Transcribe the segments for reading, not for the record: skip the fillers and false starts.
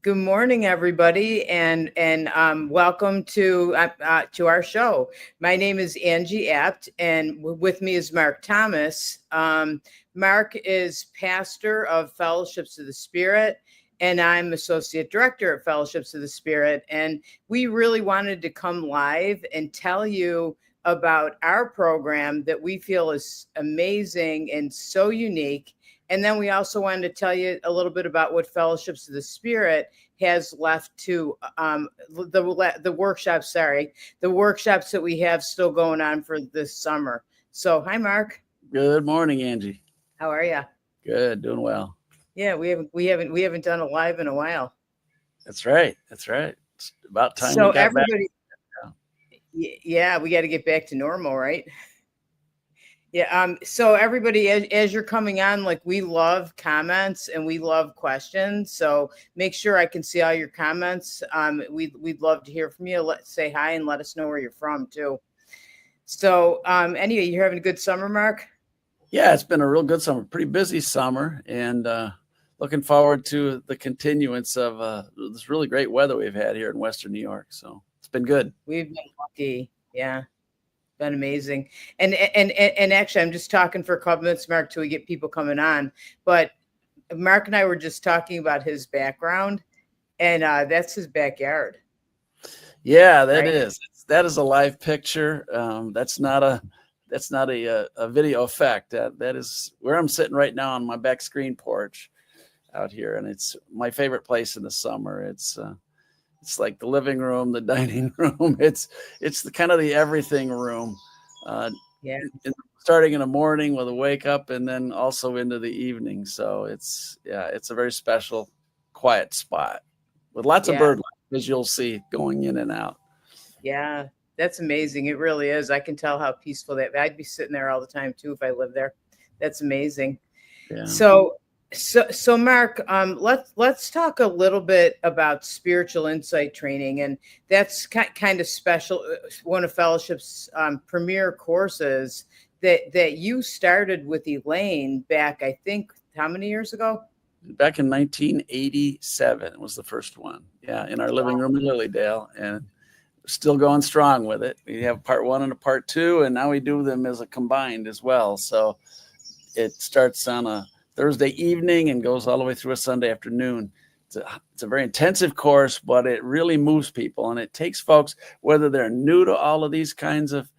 Good morning, everybody, and welcome to our show. My name is Angie Abt, and with me is Mark Thomas. Mark is pastor of Fellowships of the Spirit, and I'm associate director of Fellowships of the Spirit. And we really wanted to come live and tell you about our program that we feel is amazing and so unique. And then we also wanted to tell you a little bit about what Fellowships of the Spirit has left to the workshops. The workshops that we have still going on for this summer. So, hi, Mark. Good morning, Angie. How are you? Good, doing well. Yeah, we haven't done a live in a while. That's right. It's about time. So everybody, yeah, we got to get back to normal, right? Yeah. So everybody, as you're coming on, like, we love comments and we love questions. So make sure I can see all your comments. We'd love to hear from you. Let's say hi and let us know where you're from too. So anyway, you're having a good summer, Mark? Yeah, it's been a real good summer, pretty busy summer, and looking forward to the continuance of this really great weather we've had here in Western New York. So it's been good. We've been lucky. Yeah. Been amazing. And actually, I'm just talking for a couple minutes, Mark, till we get people coming on. But Mark and I were just talking about his background, and that's his backyard. Yeah, that is. That is a live picture. That's not a video effect. That is where I'm sitting right now on my back screen porch out here, and it's my favorite place in the summer. It's like the living room, the dining room. It's the kind of the everything room. Starting in the morning with a wake up, and then also into the evening. So it's a very special, quiet spot with lots of bird life, as you'll see going in and out. Yeah, that's amazing. It really is. I can tell how peaceful I'd be sitting there all the time too if I lived there. That's amazing. Yeah. So Mark, let's talk a little bit about spiritual insight training, and that's kind of special. One of Fellowship's premier courses that you started with Elaine back, I think, how many years ago? Back in 1987 was the first one. Yeah, in our living room in Lilydale, and still going strong with it. We have part one and a part two, and now we do them as a combined as well. So it starts on a Thursday evening and goes all the way through a Sunday afternoon. It's a very intensive course, but it really moves people, and it takes folks, whether they're new to all of these kinds of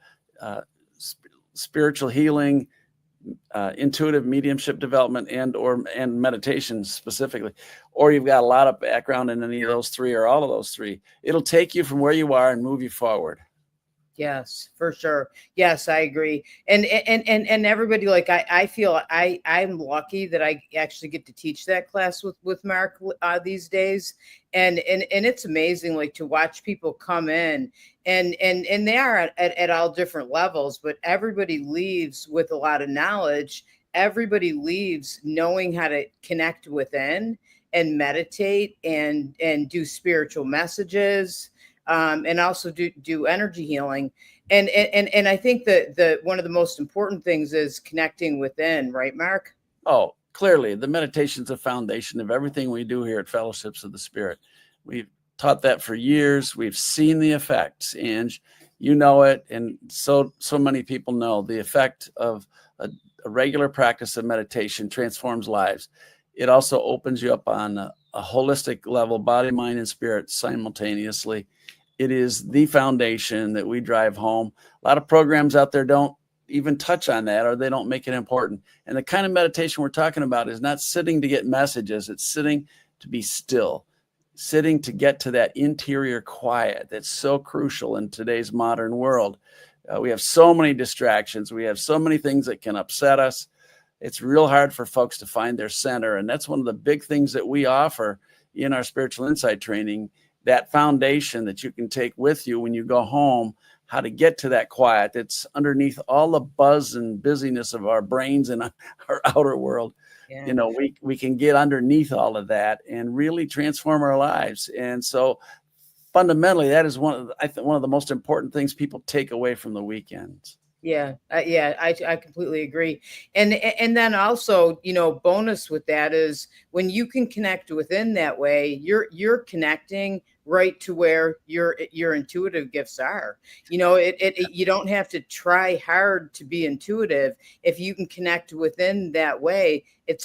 spiritual healing, intuitive mediumship development, and meditation specifically, or you've got a lot of background in any of those three or all of those three. It'll take you from where you are and move you forward. Yes, for sure. Yes, I agree. And everybody, like, I feel I'm lucky that I actually get to teach that class with Mark these days. And it's amazing, like, to watch people come in and they are at all different levels, but everybody leaves with a lot of knowledge. Everybody leaves knowing how to connect within and meditate and do spiritual messages. And also do energy healing. And I think that one of the most important things is connecting within, right, Mark? Oh, clearly the meditation's a foundation of everything we do here at Fellowships of the Spirit. We've taught that for years. We've seen the effects, Ange. You know it, and so many people know the effect of a regular practice of meditation transforms lives. It also opens you up on a holistic level, body, mind, and spirit simultaneously. It is the foundation that we drive home. A lot of programs out there don't even touch on that, or they don't make it important. And the kind of meditation we're talking about is not sitting to get messages. It's sitting to be still, sitting to get to that interior quiet that's so crucial in today's modern world. We have so many distractions. We have so many things that can upset us. It's real hard for folks to find their center. And that's one of the big things that we offer in our spiritual insight training, that foundation that you can take with you when you go home, how to get to that quiet that's underneath all the buzz and busyness of our brains and our outer world. Yeah. You know, we can get underneath all of that and really transform our lives. And so fundamentally, that is one of the most important things people take away from the weekends. I completely agree. And then also, bonus with that is when you can connect within that way, you're connecting right to where your intuitive gifts are. You don't have to try hard to be intuitive. If you can connect within that way,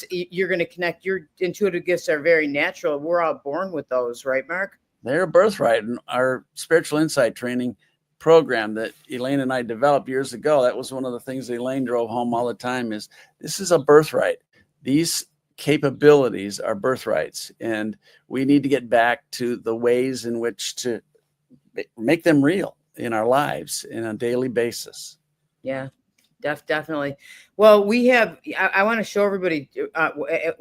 you're going to connect. Your intuitive gifts are very natural. We're all born with those, right, Mark? They're a birthright. And our spiritual insight training program that Elaine and I developed years ago, that was one of the things Elaine drove home all the time, is this is a birthright. These capabilities are birthrights, and we need to get back to the ways in which to make them real in our lives in a daily basis. Yeah. Definitely. Well, we have. I want to show everybody if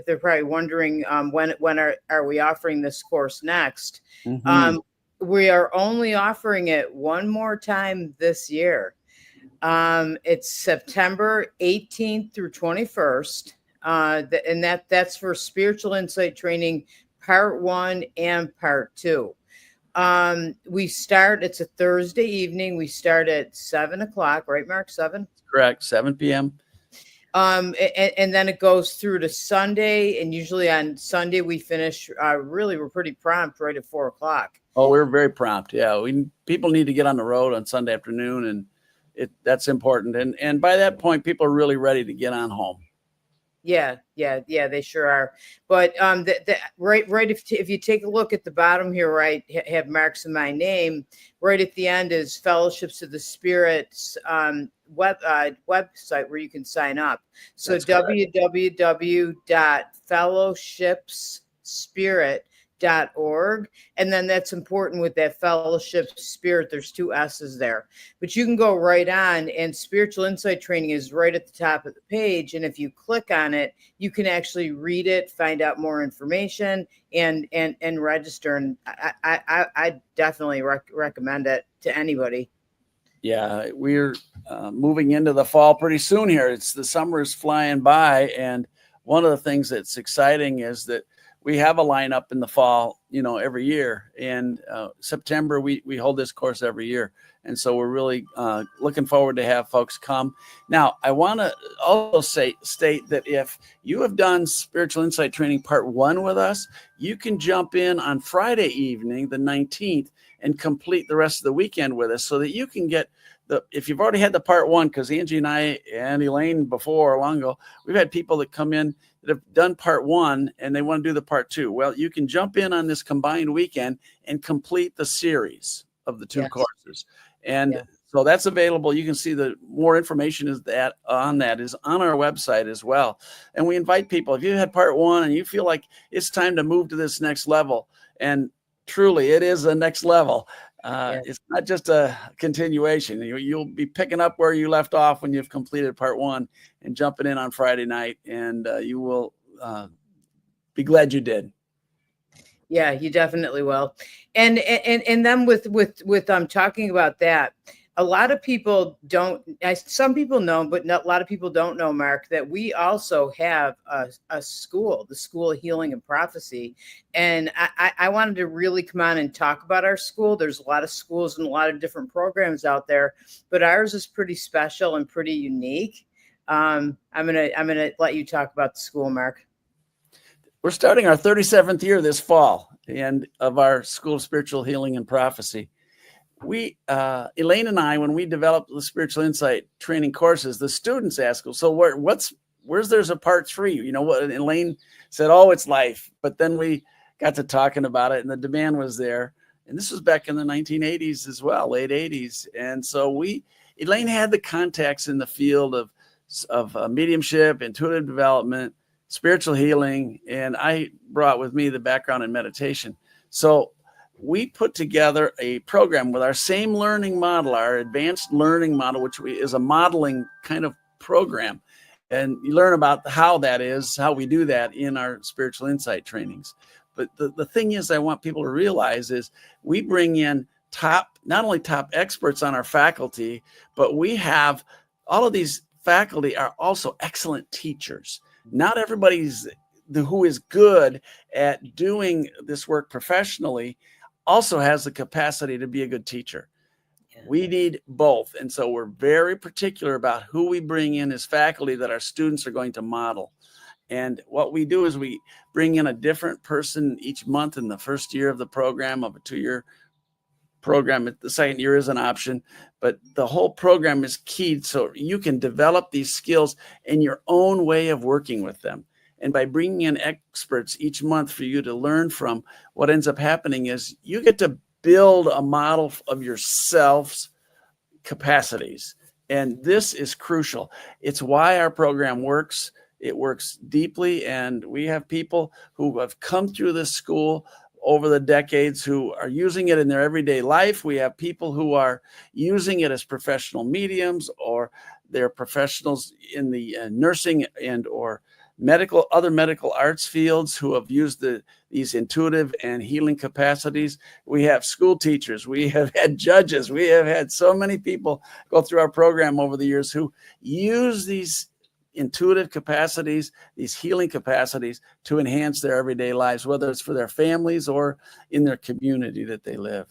they're probably wondering when are we offering this course next? Mm-hmm. We are only offering it one more time this year. It's September 18th through 21st, and that's for Spiritual Insight Training Part 1 and Part 2. It's a Thursday evening. We start at 7:00, right, Mark? 7? Correct. 7 p.m. And then it goes through to Sunday. And usually on Sunday we finish, we're pretty prompt right at 4:00. Oh, we're very prompt. Yeah. People need to get on the road on Sunday afternoon, and that's important. And by that point, people are really ready to get on home. Yeah, they sure are. But right, if you take a look at the bottom here, right, have Mark's and my name. Right at the end is Fellowships of the Spirit's website where you can sign up. So www.fellowshipsspirit.org. And then that's important with that fellowship spirit. There's 2 S's there, but you can go right on, and Spiritual Insight Training is right at the top of the page. And if you click on it, you can actually read it, find out more information, and register. And I definitely recommend it to anybody. Yeah, we're moving into the fall pretty soon here. The summer is flying by, and one of the things that's exciting is that we have a lineup in the fall, every year. And September, we hold this course every year. And so we're really looking forward to have folks come. Now, I want to also state that if you have done Spiritual Insight Training Part 1 with us, you can jump in on Friday evening, the 19th, and complete the rest of the weekend with us so that you can get if you've already had the Part 1, because Angie and I and Elaine long ago, we've had people that come in that have done Part 1 and they want to do the Part 2. Well, you can jump in on this combined weekend and complete the series of the 2 courses. And so that's available. You can see the more information is on our website as well. And we invite people, if you had Part 1 and you feel like it's time to move to this next level, and truly it is a next level. It's not just a continuation. You'll be picking up where you left off when you've completed Part 1 and jumping in on Friday night, and you will be glad you did. Yeah, you definitely will. And then with talking about that, a lot of people some people know, but not a lot of people don't know, Mark, that we also have a school, the School of Healing and Prophecy. And I wanted to really come on and talk about our school. There's a lot of schools and a lot of different programs out there, but ours is pretty special and pretty unique. I'm gonna let you talk about the school, Mark. We're starting our 37th year this fall, and of our School of Spiritual Healing and Prophecy. We, Elaine and I, when we developed the Spiritual Insight Training courses, the students ask, so where's there's a Part 3? What? And Elaine said, it's life. But then we got to talking about it, and the demand was there. And this was back in the 1980s as well, late 80s. And so Elaine had the contacts in the field of mediumship, intuitive development, spiritual healing, and I brought with me the background in meditation. So we put together a program with our same learning model, our advanced learning model, which is a modeling kind of program. And you learn about how we do that in our spiritual insight trainings. But the thing is, I want people to realize is we bring in not only top experts on our faculty, but we have all of these faculty are also excellent teachers. Not everybody's who is good at doing this work professionally also has the capacity to be a good teacher. We need both. And so we're very particular about who we bring in as faculty that our students are going to model. And what we do is we bring in a different person each month in the first year of the program, of a 2-year program. The second year is an option, but the whole program is keyed so you can develop these skills in your own way of working with them. And by bringing in experts each month for you to learn from, what ends up happening is you get to build a model of yourself's capacities. And this is crucial. It's why our program works. It works deeply. And we have people who have come through this school over the decades who are using it in their everyday life. We have people who are using it as professional mediums, or they're professionals in the nursing and or other medical arts fields who have used these intuitive and healing capacities. We have school teachers, we have had judges, we have had so many people go through our program over the years who use these intuitive capacities, these healing capacities, to enhance their everyday lives, whether it's for their families or in their community that they live.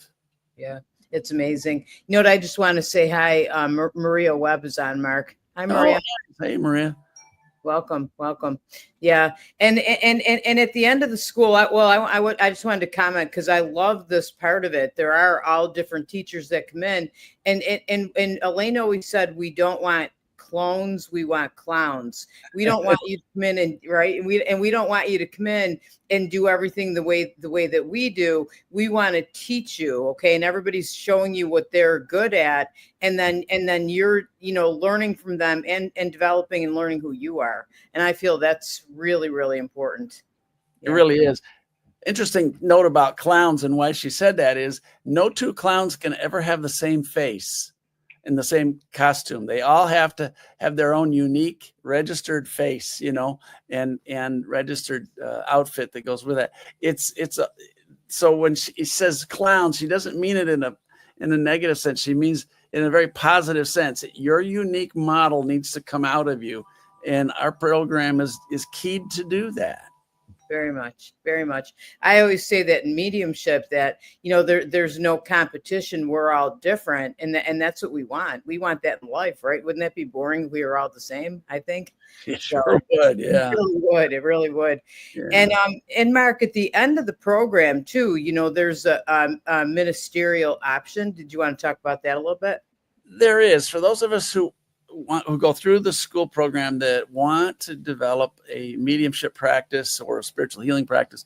Yeah, it's amazing. You know what? I just want to say hi. Maria Webb is on, Mark. Hi, Maria. Oh, hey, Maria. Welcome. Yeah. And at the end of the school, I just wanted to comment because I love this part of it. There are all different teachers that come in, and Elaine always said, we don't want clones, we want clowns. We don't want you to come in and we don't want you to come in and do everything the way that we do. We want to teach you, okay? And everybody's showing you what they're good at, and then you're learning from them and developing and learning who you are. And I feel that's really, really important. It really is. Interesting note about clowns and why she said that is no two clowns can ever have the same face in the same costume. They all have to have their own unique registered face, and registered outfit that goes with it. So when she says clown, she doesn't mean it in a negative sense. She means in a very positive sense. Your unique model needs to come out of you, and our program is keyed to do that. Very much, very much. I always say that in mediumship that, there's no competition. We're all different. And that's what we want. We want that in life, right? Wouldn't that be boring if we were all the same, I think? It sure would, yeah. It really would. Yeah. And Mark, at the end of the program too, there's a ministerial option. Did you want to talk about that a little bit? There is. For those of us who go through the school program that want to develop a mediumship practice or a spiritual healing practice,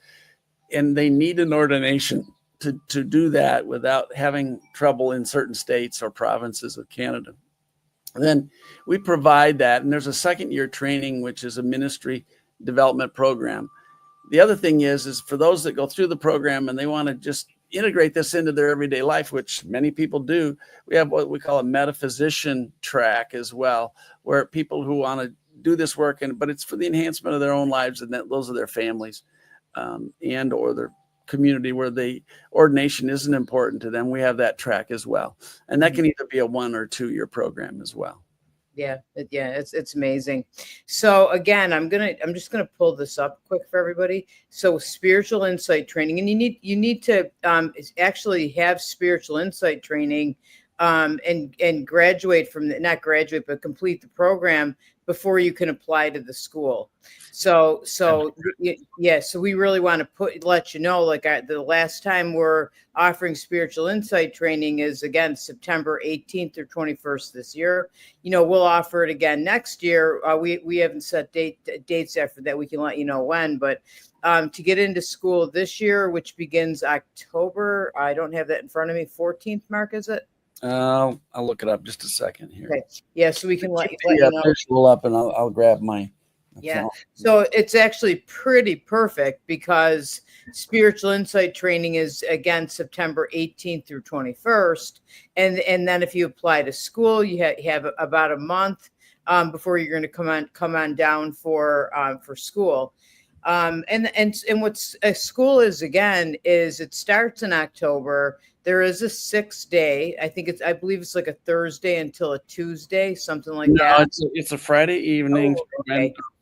and they need an ordination to do that without having trouble in certain states or provinces of Canada, then we provide that. And there's a second year training, which is a ministry development program. The other thing is for those that go through the program and they want to just integrate this into their everyday life, which many people do, we have what we call a metaphysician track as well, where people who want to do this work, but it's for the enhancement of their own lives, and those are their families and or their community where the ordination isn't important to them. We have that track as well, and that can either be a 1 or 2 year program as well. Yeah, it's amazing. So again, I'm just gonna pull this up quick for everybody. So spiritual insight training, and you need to actually have spiritual insight training and graduate from not graduate, but complete the program before you can apply to the school. So we really want to let you know, like the last time we're offering spiritual insight training is again September 18th or 21st this year. We'll offer it again next year. We haven't set dates after that. We can let you know when, but to get into school this year, which begins October, I don't have that in front of me. 14th, Mark, is it? I'll look it up just a second here. Okay. Yeah, so we can let you know. Visual up, and I'll grab my. Yeah. So it's actually pretty perfect because spiritual insight training is again September 18th through 21st, and then if you apply to school, you have about a month before you're going to come on down for school. And what a school is again is it starts in October. There is a 6-day. I believe it's like a Thursday until a Tuesday, something like that. No, it's a Friday evening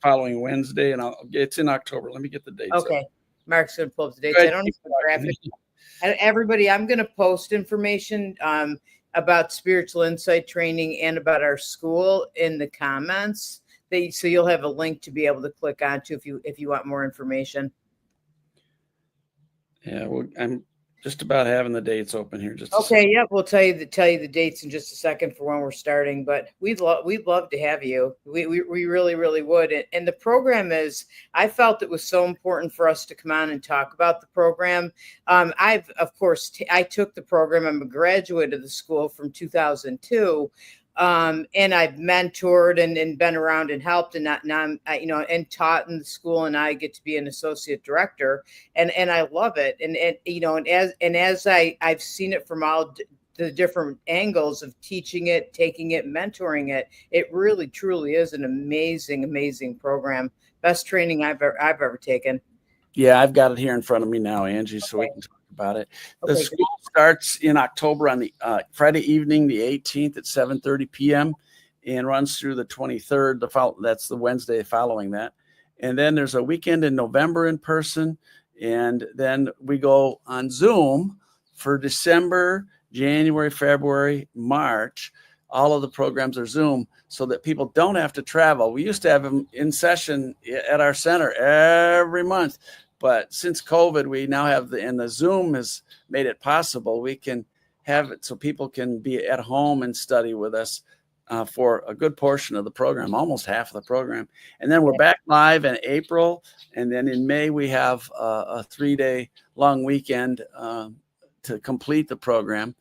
following Wednesday, and it's in October. Let me get the dates. Okay, up. Mark's gonna pull up the dates. I don't even graphic. Everybody, I'm gonna post information about spiritual insight training and about our school in the comments. So you'll have a link to be able to click onto if you want more information. Yeah, well, I'm just about having the dates open here. Just okay. Yep, we'll tell you the dates in just a second for when we're starting. But we'd love to have you. We really would. And the program I felt it was so important for us to come on and talk about the program. I've of course I took the program. I'm a graduate of the school from 2002. And I've mentored and been around and helped, and now I'm, and taught in the school, and I get to be an associate director, and I love it. And as I've seen it from all the different angles of teaching it, taking it, mentoring it, it really truly is an amazing program. Best training I've ever taken. Yeah, I've got it here in front of me now, Angie, so we can talk about it. The school starts in October on the Friday evening, the 18th at 7:30 p.m. and runs through the 23rd. That's the Wednesday following that. And then there's a weekend in November in person. And then we go on Zoom for December, January, February, March. All of the programs are Zoom so that people don't have to travel. We used to have them in session at our center every month. But since COVID, we now have the Zoom has made it possible. We can have it so people can be at home and study with us for a good portion of the program, almost half of the program. And then we're back live in April. And then in May, we have a 3-day long weekend to complete the program.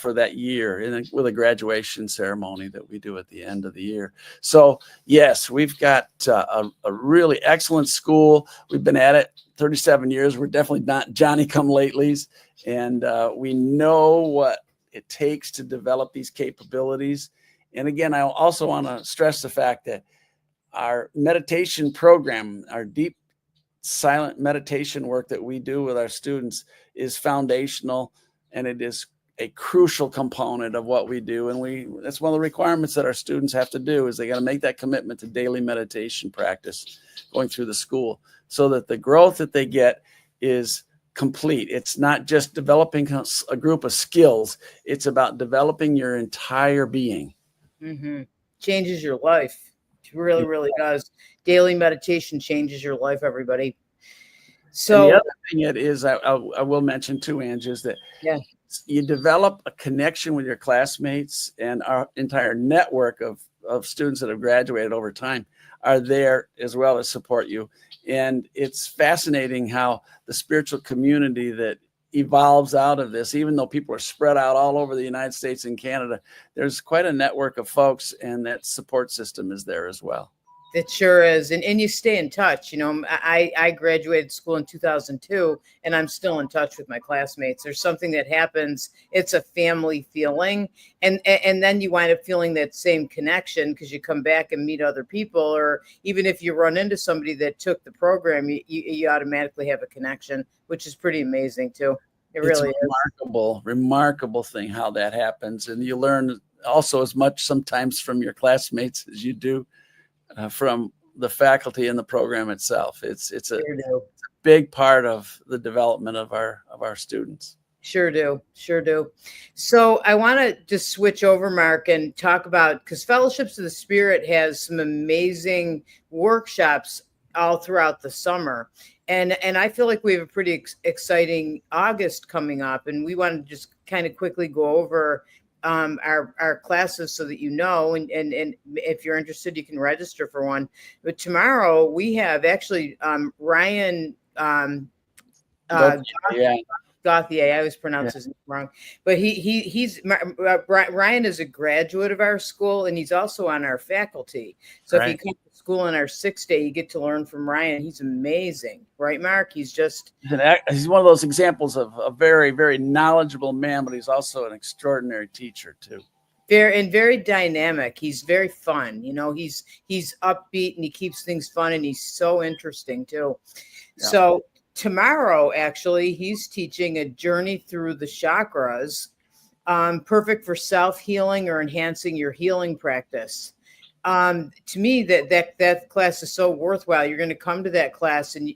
For that year, and with a graduation ceremony that we do at the end of the year. So yes, we've got a really excellent school. We've been at it 37 years. We're definitely not Johnny-come-latelys, and we know what it takes to develop these capabilities. And again, I also want to stress the fact that our meditation program, our deep silent meditation work that we do with our students is foundational, and it is a crucial component of what we do. And that's one of the requirements that our students have to do is they got to make that commitment to daily meditation practice going through the school so that the growth that they get is complete. It's not just developing a group of skills. It's about developing your entire being. Mm-hmm. Changes your life. It really does. Daily meditation changes your life, everybody. So and the other thing it is, I will mention too, Angie, is that you develop a connection with your classmates, and our entire network of students that have graduated over time are there as well as support you. And it's fascinating how the spiritual community that evolves out of this, even though people are spread out all over the United States and Canada, there's quite a network of folks, and that support system is there as well. It sure is. And you stay in touch. I graduated school in 2002, and I'm still in touch with my classmates. There's something that happens. It's a family feeling. And then you wind up feeling that same connection because you come back and meet other people, or even if you run into somebody that took the program, you automatically have a connection, which is pretty amazing too. It really is. Remarkable thing how that happens. And you learn also as much sometimes from your classmates as you do from the faculty and the program itself. It's a big part of the development of our students. Sure do. So I want to just switch over, Mark, and talk about, because Fellowships of the Spirit has some amazing workshops all throughout the summer. And I feel like we have a pretty exciting August coming up, and we want to just kind of quickly go over our classes so that and if you're interested, you can register for one. But tomorrow we have actually Ryan Gauthier. I always pronounce his name wrong, but Ryan is a graduate of our school, and he's also on our faculty. So if you come to school on our 6th day, you get to learn from Ryan. He's amazing, right, Mark? He's one of those examples of a very, very knowledgeable man, but he's also an extraordinary teacher too. Very dynamic. He's very fun. He's upbeat, and he keeps things fun, and he's so interesting too. Yeah. So tomorrow, actually, he's teaching a journey through the chakras, perfect for self-healing or enhancing your healing practice. To me, that class is so worthwhile. You're going to come to that class, and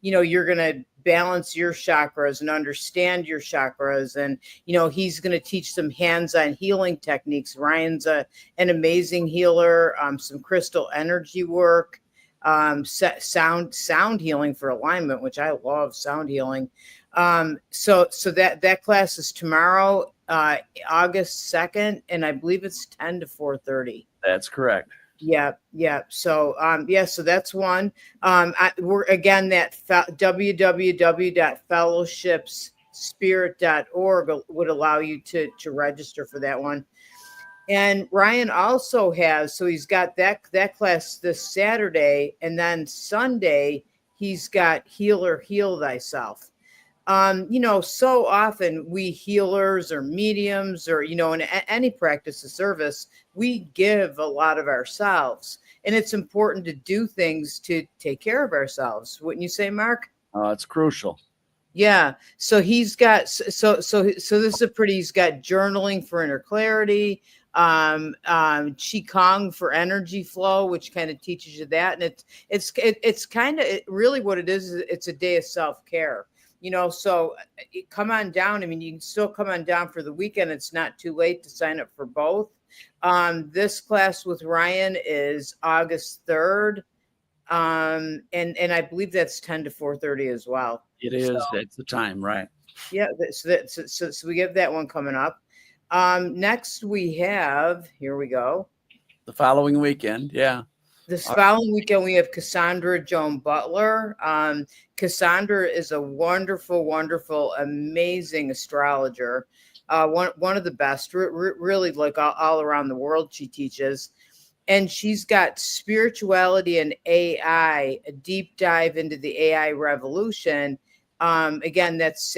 you're going to balance your chakras and understand your chakras, and he's going to teach some hands-on healing techniques. Ryan's an amazing healer. Some crystal energy work, sound healing for alignment, which I love. Sound healing. So that class is tomorrow, August 2nd, and I believe it's 10 to 4:30. That's correct. Yeah. So, so that's one. We're again that www.fellowshipsspirit.org would allow you to register for that one. And Ryan also has, so he's got that class this Saturday, and then Sunday he's got Healer Heal Thyself. So often we healers or mediums or, in any practice of service, we give a lot of ourselves, and it's important to do things to take care of ourselves. Wouldn't you say, Mark? It's crucial. Yeah. So he's got, so this is he's got journaling for inner clarity, Qigong for energy flow, which kind of teaches you that. And it's kind of really what it is. It's a day of self-care. So come on down. I mean, you can still come on down for the weekend. It's not too late to sign up for both. This class with Ryan is August 3rd. And I believe that's 10 to 4:30 as well. It is. That's the time, right? Yeah. So we give that one coming up. Next we have, here we go. The following weekend. Yeah. This following weekend, we have Cassandra Joan Butler. Cassandra is a wonderful, wonderful, amazing astrologer. One of the best, really, like all around the world she teaches. And she's got spirituality and AI, a deep dive into the AI revolution. Again, that's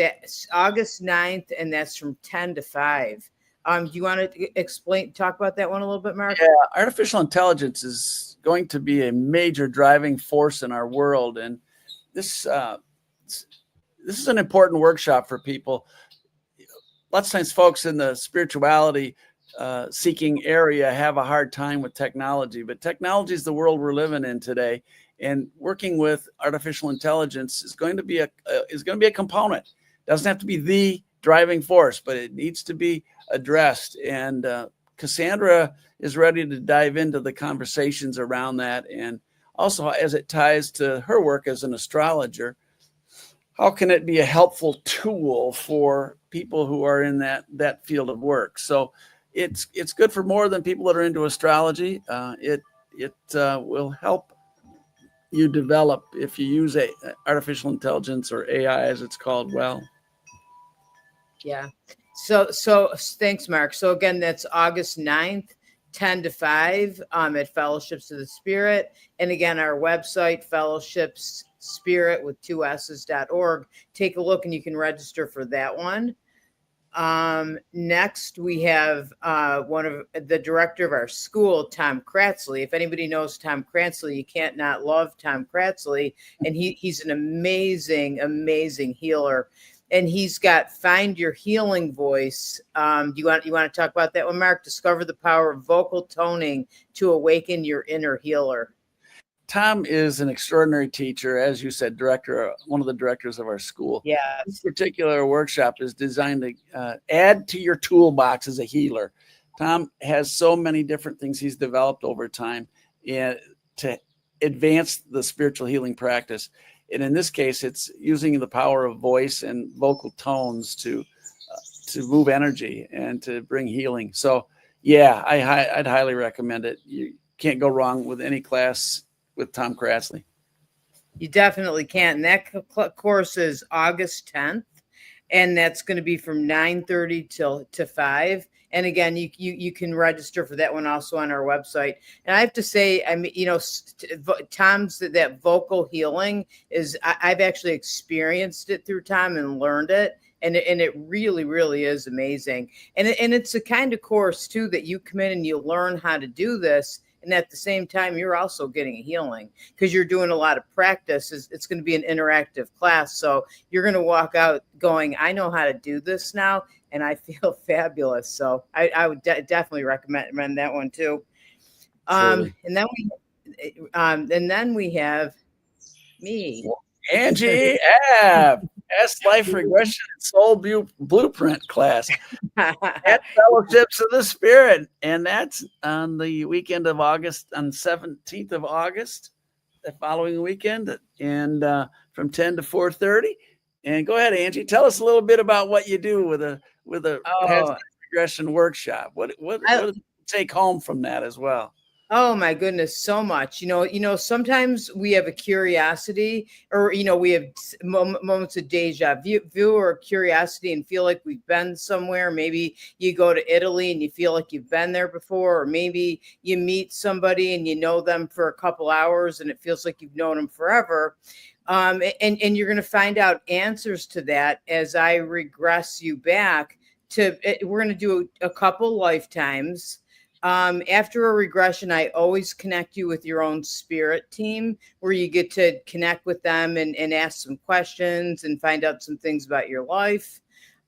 August 9th, and that's from 10 to 5. Do you want to talk about that one a little bit, Mark? Yeah, artificial intelligence is going to be a major driving force in our world, and this is an important workshop for people. Lots of times, folks in the spirituality seeking area have a hard time with technology, but technology is the world we're living in today, and working with artificial intelligence is going to be a component. It doesn't have to be the driving force, but it needs to be addressed. And Cassandra is ready to dive into the conversations around that. And also, as it ties to her work as an astrologer, how can it be a helpful tool for people who are in that field of work? So it's good for more than people that are into astrology. It will help you develop if you use artificial intelligence, or AI as it's called, well. Yeah. So thanks, Mark. So again, that's August 9th, 10 to 5 at Fellowships of the Spirit. And again, our website, fellowshipsspirit with 2 S's.org. Take a look and you can register for that one. Next, we have one of the director of our school, Tom Kratzley. If anybody knows Tom Kratzley, you can't not love Tom Kratzley. And he's an amazing, amazing healer. And he's got Find Your Healing Voice. You want to talk about that one, Mark? Discover the power of vocal toning to awaken your inner healer. Tom is an extraordinary teacher, as you said, one of the directors of our school. Yeah. This particular workshop is designed to add to your toolbox as a healer. Tom has so many different things he's developed over time to advance the spiritual healing practice. And in this case, it's using the power of voice and vocal tones to move energy and to bring healing. So, yeah, I'd highly recommend it. You can't go wrong with any class with Tom Kratzley. You definitely can. And that course is August 10th, and that's going to be from 9:30 to 5. And again, you can register for that one also on our website. And I have to say, I mean, Tom's that vocal healing I've actually experienced it through Tom and learned it. And it really, really is amazing. And it's a kind of course too that you come in and you learn how to do this. And at the same time, you're also getting a healing because you're doing a lot of practice. It's going to be an interactive class. So you're going to walk out going, I know how to do this now, and I feel fabulous. So I would definitely recommend that one too. Surely. And then we have me. Angie Abt, past life regression and soul blueprint class at Fellowships of the Spirit. And that's on the weekend of August, on 17th of August, the following weekend, and from 10 to 4:30. And go ahead, Angie, tell us a little bit about what you do with a past life regression workshop. What do you take home from that as well? Oh my goodness, so much. Sometimes we have a curiosity, or we have moments of deja vu or curiosity and feel like we've been somewhere. Maybe you go to Italy and you feel like you've been there before, or maybe you meet somebody and you know them for a couple hours and it feels like you've known them forever. And you're going to find out answers to that as I regress you back to. We're going to do a couple lifetimes. After a regression, I always connect you with your own spirit team, where you get to connect with them and ask some questions and find out some things about your life.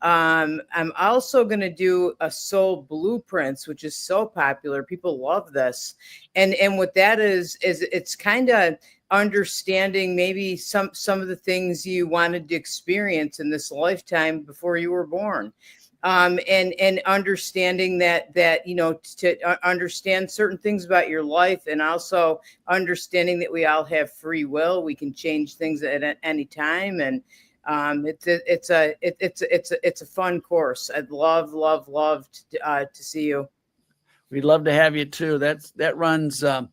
I'm also going to do a soul blueprints, which is so popular. People love this. And what that is it's kind of understanding maybe some of the things you wanted to experience in this lifetime before you were born. And understanding that to understand certain things about your life, and also understanding that we all have free will. We can change things at any time, and it's a fun course. I'd love to see you. We'd love to have you too. That runs on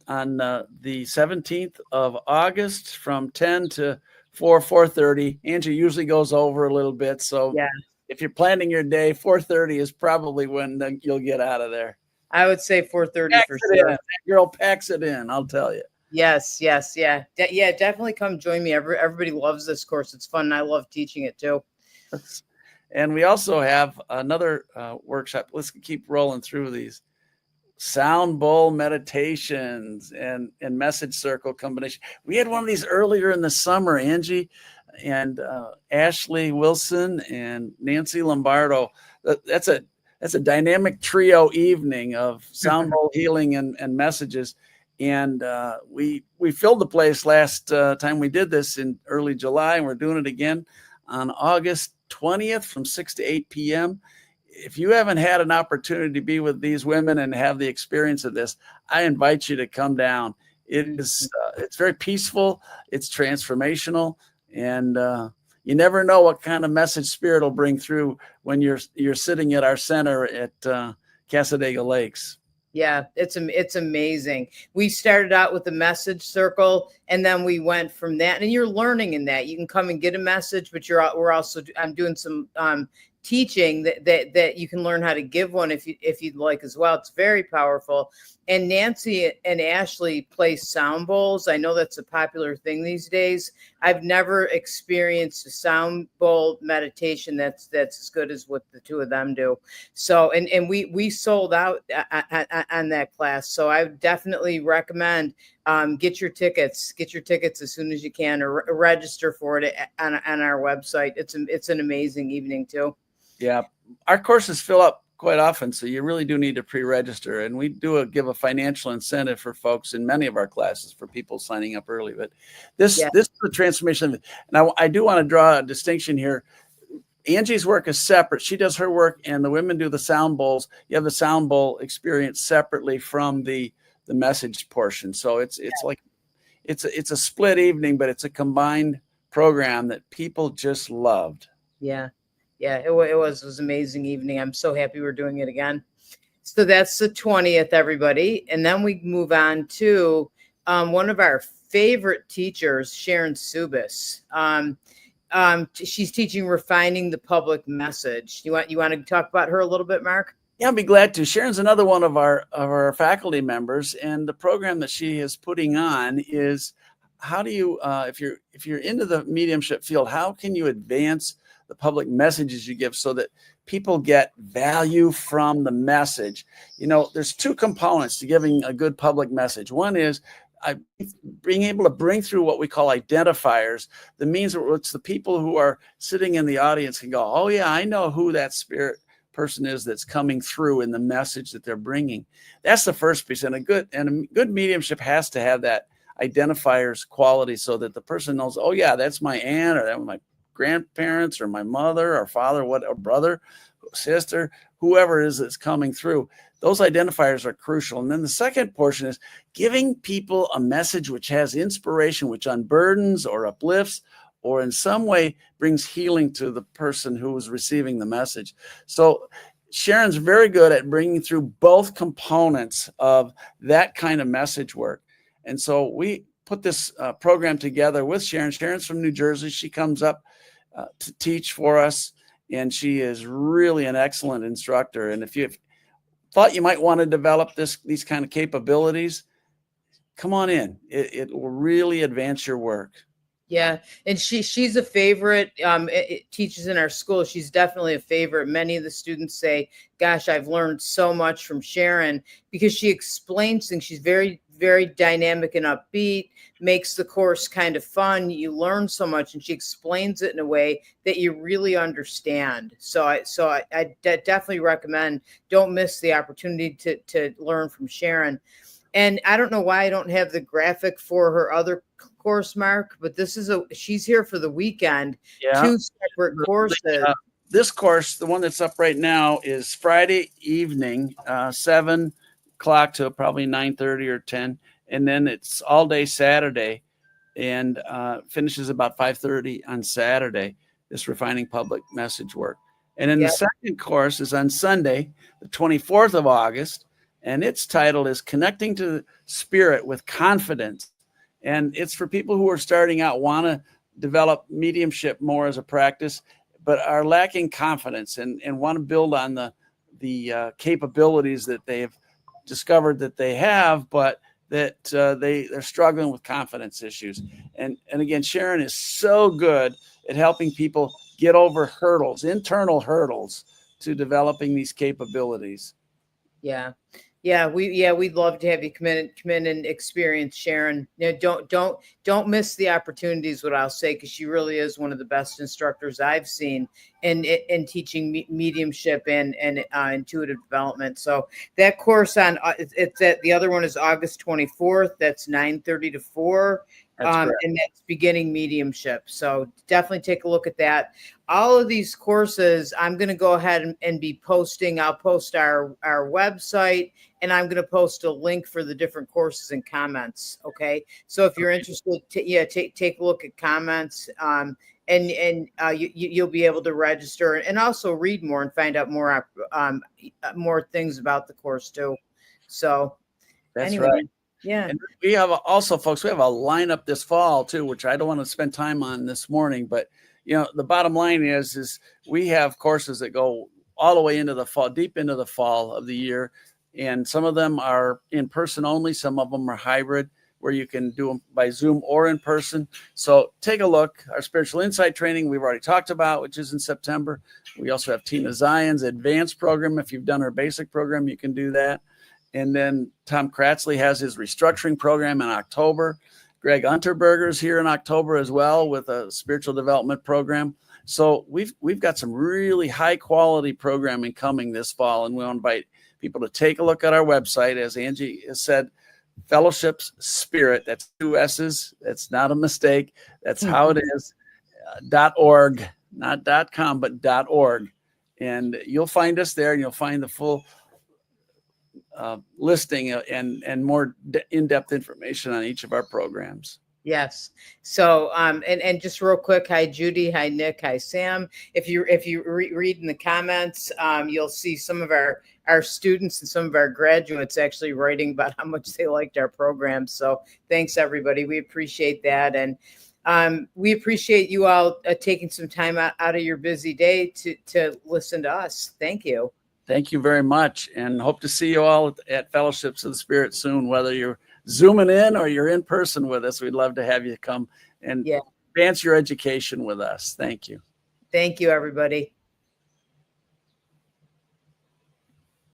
the 17th of August from 10 to 4:30. Angie usually goes over a little bit, so yeah. If you're planning your day, 4:30 is probably when you'll get out of there. I would say 4:30 for sure. That girl packs it in, I'll tell you. Yes, yeah. Definitely come join me. Everybody loves this course. It's fun. I love teaching it too. And we also have another workshop. Let's keep rolling through these. Sound bowl meditations and message circle combination. We had one of these earlier in the summer, Angie and Ashley Wilson and Nancy Lombardo. That's a dynamic trio evening of sound bowl healing and messages. And we filled the place last time we did this in early July, and we're doing it again on August 20th from 6 to 8 p.m. If you haven't had an opportunity to be with these women and have the experience of this, I invite you to come down. It's very peaceful. It's transformational. And you never know what kind of message spirit will bring through when you're sitting at our center at Casadega Lakes. Yeah, it's amazing. We started out with the message circle, and then we went from that. And you're learning in that. You can come and get a message, but I'm doing some teaching that you can learn how to give one if you'd like as well. It's very powerful. And Nancy and Ashley play sound bowls. I know that's a popular thing these days. I've never experienced a sound bowl meditation that's as good as what the two of them do. So, and we sold out on that class. So I would definitely recommend get your tickets as soon as you can, or register for it on our website. It's an amazing evening too. Yeah, our courses fill up quite often, so you really do need to pre-register, and we do give a financial incentive for folks in many of our classes for people signing up early. But this is a transformation. And I do want to draw a distinction here. Angie's work is separate. She does her work, and the women do the sound bowls. You have the sound bowl experience separately from the message portion. So it's a split evening, but it's a combined program that people just loved. Yeah, it was an amazing evening. I'm so happy we're doing it again. So that's the 20th, everybody. And then we move on to one of our favorite teachers, Sharon Subis. She's teaching Refining the Public Message. You want to talk about her a little bit, Mark? Yeah, I'd be glad to. Sharon's another one of our faculty members, and the program that she is putting on is how do you, if you're into the mediumship field, how can you advance the public messages you give so that people get value from the message? There's two components to giving a good public message. One is being able to bring through what we call identifiers. That means it's the people who are sitting in the audience can go, oh yeah, I know who that spirit person is that's coming through in the message that they're bringing. That's the first piece. And a good mediumship has to have that identifier's quality so that the person knows, oh yeah, that's my aunt, or that was my grandparents, or my mother or father, or brother, sister, whoever it is that's coming through. Those identifiers are crucial. And then the second portion is giving people a message which has inspiration, which unburdens or uplifts, or in some way brings healing to the person who is receiving the message. So Sharon's very good at bringing through both components of that kind of message work. And so we put this program together with Sharon. Sharon's from New Jersey. She comes up to teach for us, and she is really an excellent instructor. And if you thought you might want to develop these kind of capabilities, come on in. It will really advance your work. Yeah, and she's a favorite. It teaches in our school. She's definitely a favorite. Many of the students say, "Gosh, I've learned so much from Sharon," because she explains things. She's very, very dynamic and upbeat. Makes the course kind of fun. You learn so much, and she explains it in a way that you really understand. So I definitely recommend. Don't miss the opportunity to learn from Sharon. And I don't know why I don't have the graphic for her other course, Mark, but she's here for the weekend. Yeah. 2 separate courses. This course, the one that's up right now, is Friday evening, 7 o'clock to probably 9:30 or 10. And then it's all day Saturday, and finishes about 5:30 on Saturday, this refining public message work. And then the second course is on Sunday, the 24th of August. And its title is Connecting to the Spirit with Confidence. And it's for people who are starting out, want to develop mediumship more as a practice, but are lacking confidence and want to build on the capabilities that they've discovered that they have, but that they're struggling with confidence issues. And again, Sharon is so good at helping people get over hurdles, internal hurdles, to developing these capabilities. We'd love to have you come in and experience Sharon. Don't miss the opportunities, what I'll say, because she really is one of the best instructors I've seen in teaching mediumship and intuitive development. So that course the other one is August 24th. That's 9:30 to 4. And that's beginning mediumship. So definitely take a look at that. All of these courses, I'm going to go ahead and be posting. I'll post our website, and I'm going to post a link for the different courses and comments. Okay. So if you're interested, take a look at comments, and you'll be able to register and also read more and find out more things about the course too. So that's right. Yeah. And we have also, folks, we have a lineup this fall too, which I don't want to spend time on this morning, but the bottom line is we have courses that go all the way into the fall, deep into the fall of the year. And some of them are in person only. Some of them are hybrid, where you can do them by Zoom or in person. So take a look. Our spiritual insight training, we've already talked about, which is in September. We also have Tina Zion's advanced program. If you've done her basic program, you can do that. And then Tom Kratzley has his restructuring program in October. Greg Unterberger's here in October as well with a spiritual development program. So we've got some really high quality programming coming this fall, and we'll invite people to take a look at our website. As Angie has said, Fellowship's Spirit, that's 2 S's. That's not a mistake. That's how it is. .org, not .com, but .org. And you'll find us there, and you'll find the full listing and more in-depth information on each of our programs. Yes. So, and just real quick, hi, Judy. Hi, Nick. Hi, Sam. If you read in the comments, you'll see some of our students and some of our graduates actually writing about how much they liked our program. So thanks, everybody. We appreciate that. And we appreciate you all taking some time out of your busy day to listen to us. Thank you. Thank you very much, and hope to see you all at Fellowships of the Spirit soon, whether you're Zooming in or you're in person with us. We'd love to have you come and advance your education with us. Thank you. Thank you, everybody.